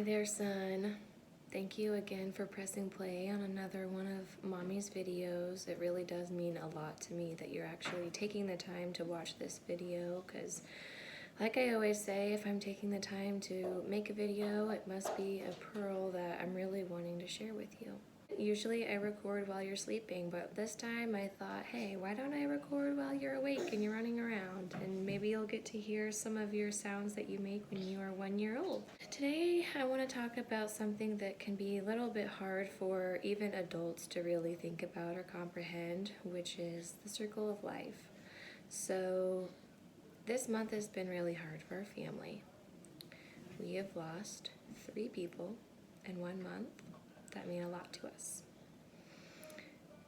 there, son. Thank you again for pressing play on another one of Mommy's videos. It really does mean a lot to me that you're actually taking the time to watch this video, because like I always say, if I'm taking the time to make a video, it must be a pearl that I'm really wanting to share with you. Usually I record while you're sleeping, but this time I thought, hey, why don't I record while you're awake and you're running around, and maybe you'll get to hear some of your sounds that you make when you are 1 year old. Today I want to talk about something that can be a little bit hard for even adults to really think about or comprehend, which is the circle of life. So this month has been really hard for our family. We have lost 3 people in 1 month that mean a lot to us.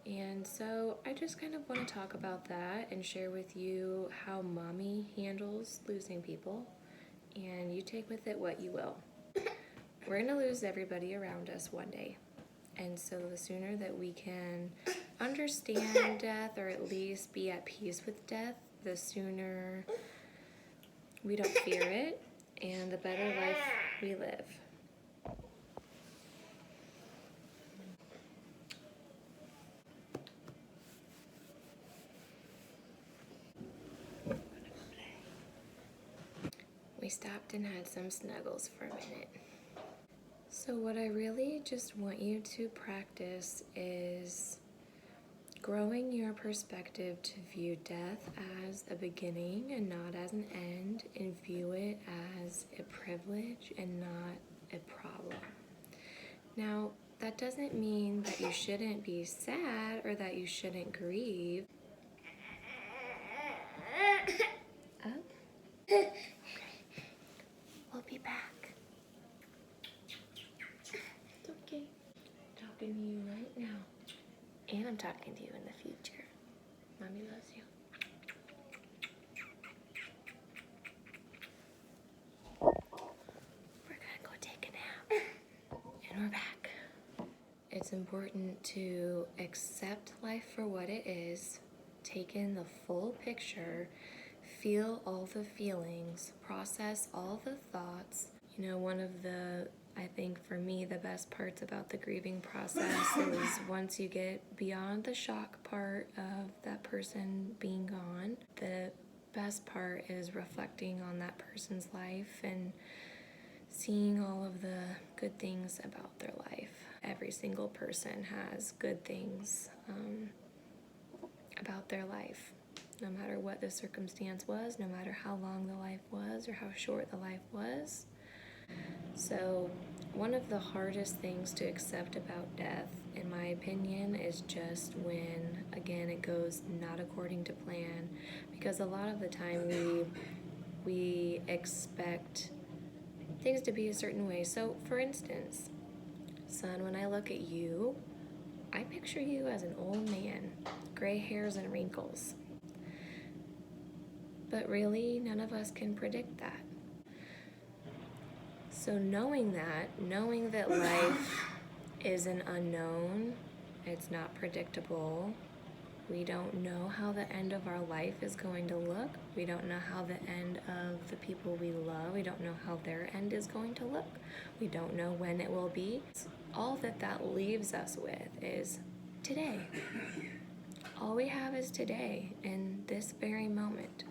And so I just kind of want to talk about that and share with you how Mommy handles losing people, and you take with it what you will. We're going to lose everybody around us one day. And so the sooner that we can understand death, or at least be at peace with death, the sooner we don't fear it, and the better life we live. We stopped and had some snuggles for a minute. So what I really just want you to practice is growing your perspective to view death as a beginning and not as an end, and view it as a privilege and not a problem. Now, that doesn't mean that you shouldn't be sad or that you shouldn't grieve. Oh. Okay. We'll be back. It's okay. I'm talking to you right now. And I'm talking to you in the future. Mommy loves you. We're gonna go take a nap. And we're back. It's important to accept life for what it is, take in the full picture, feel all the feelings, process all the thoughts. You know, one of the, I think for me, the best parts about the grieving process is once you get beyond the shock part of that person being gone, the best part is reflecting on that person's life and seeing all of the good things about their life. Every single person has good things about their life. No matter what the circumstance was, no matter how long the life was or how short the life was. So one of the hardest things to accept about death, in my opinion, is just when, again, it goes not according to plan, because a lot of the time we expect things to be a certain way. So for instance, son, when I look at you, I picture you as an old man, gray hairs and wrinkles. But really, none of us can predict that. So knowing that life is an unknown, it's not predictable, we don't know how the end of our life is going to look, we don't know how the end of the people we love, we don't know how their end is going to look, we don't know when it will be. All that leaves us with is today. All we have is today, in this very moment.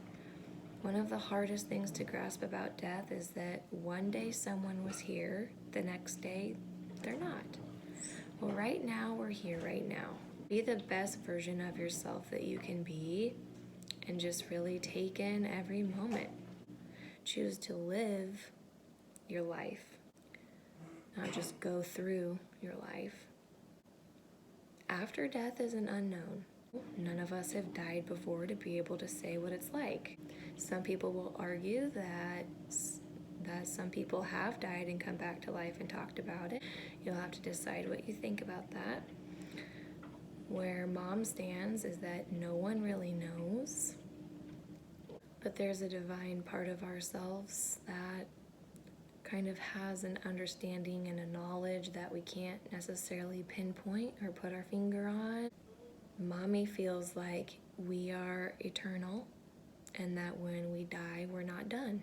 One of the hardest things to grasp about death is that one day someone was here, the next day they're not. Well, right now we're here right now. Be the best version of yourself that you can be, and just really take in every moment. Choose to live your life, not just go through your life. After death is an unknown. None of us have died before to be able to say what it's like. Some people will argue that some people have died and come back to life and talked about it. You'll have to decide what you think about that. Where Mom stands is that no one really knows, but there's a divine part of ourselves that kind of has an understanding and a knowledge that we can't necessarily pinpoint or put our finger on. Mommy feels like we are eternal, and that when we die, we're not done.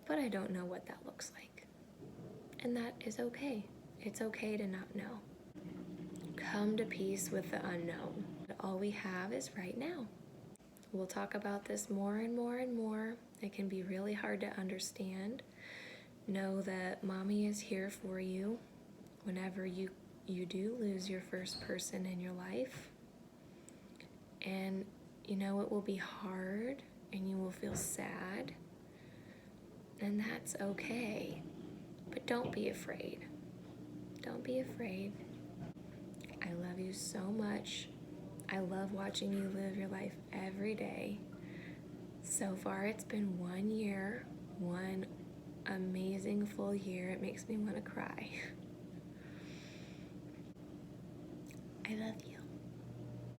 But I don't know what that looks like. And that is okay. It's okay to not know. Come to peace with the unknown. All we have is right now. We'll talk about this more and more and more. It can be really hard to understand. Know that mommy is here for you whenever you do lose your first person in your life. And you know it will be hard and you will feel sad. And that's okay. But don't be afraid. Don't be afraid. I love you so much. I love watching you live your life every day. So far, it's been 1 year, one amazing full year. It makes me want to cry. I love you.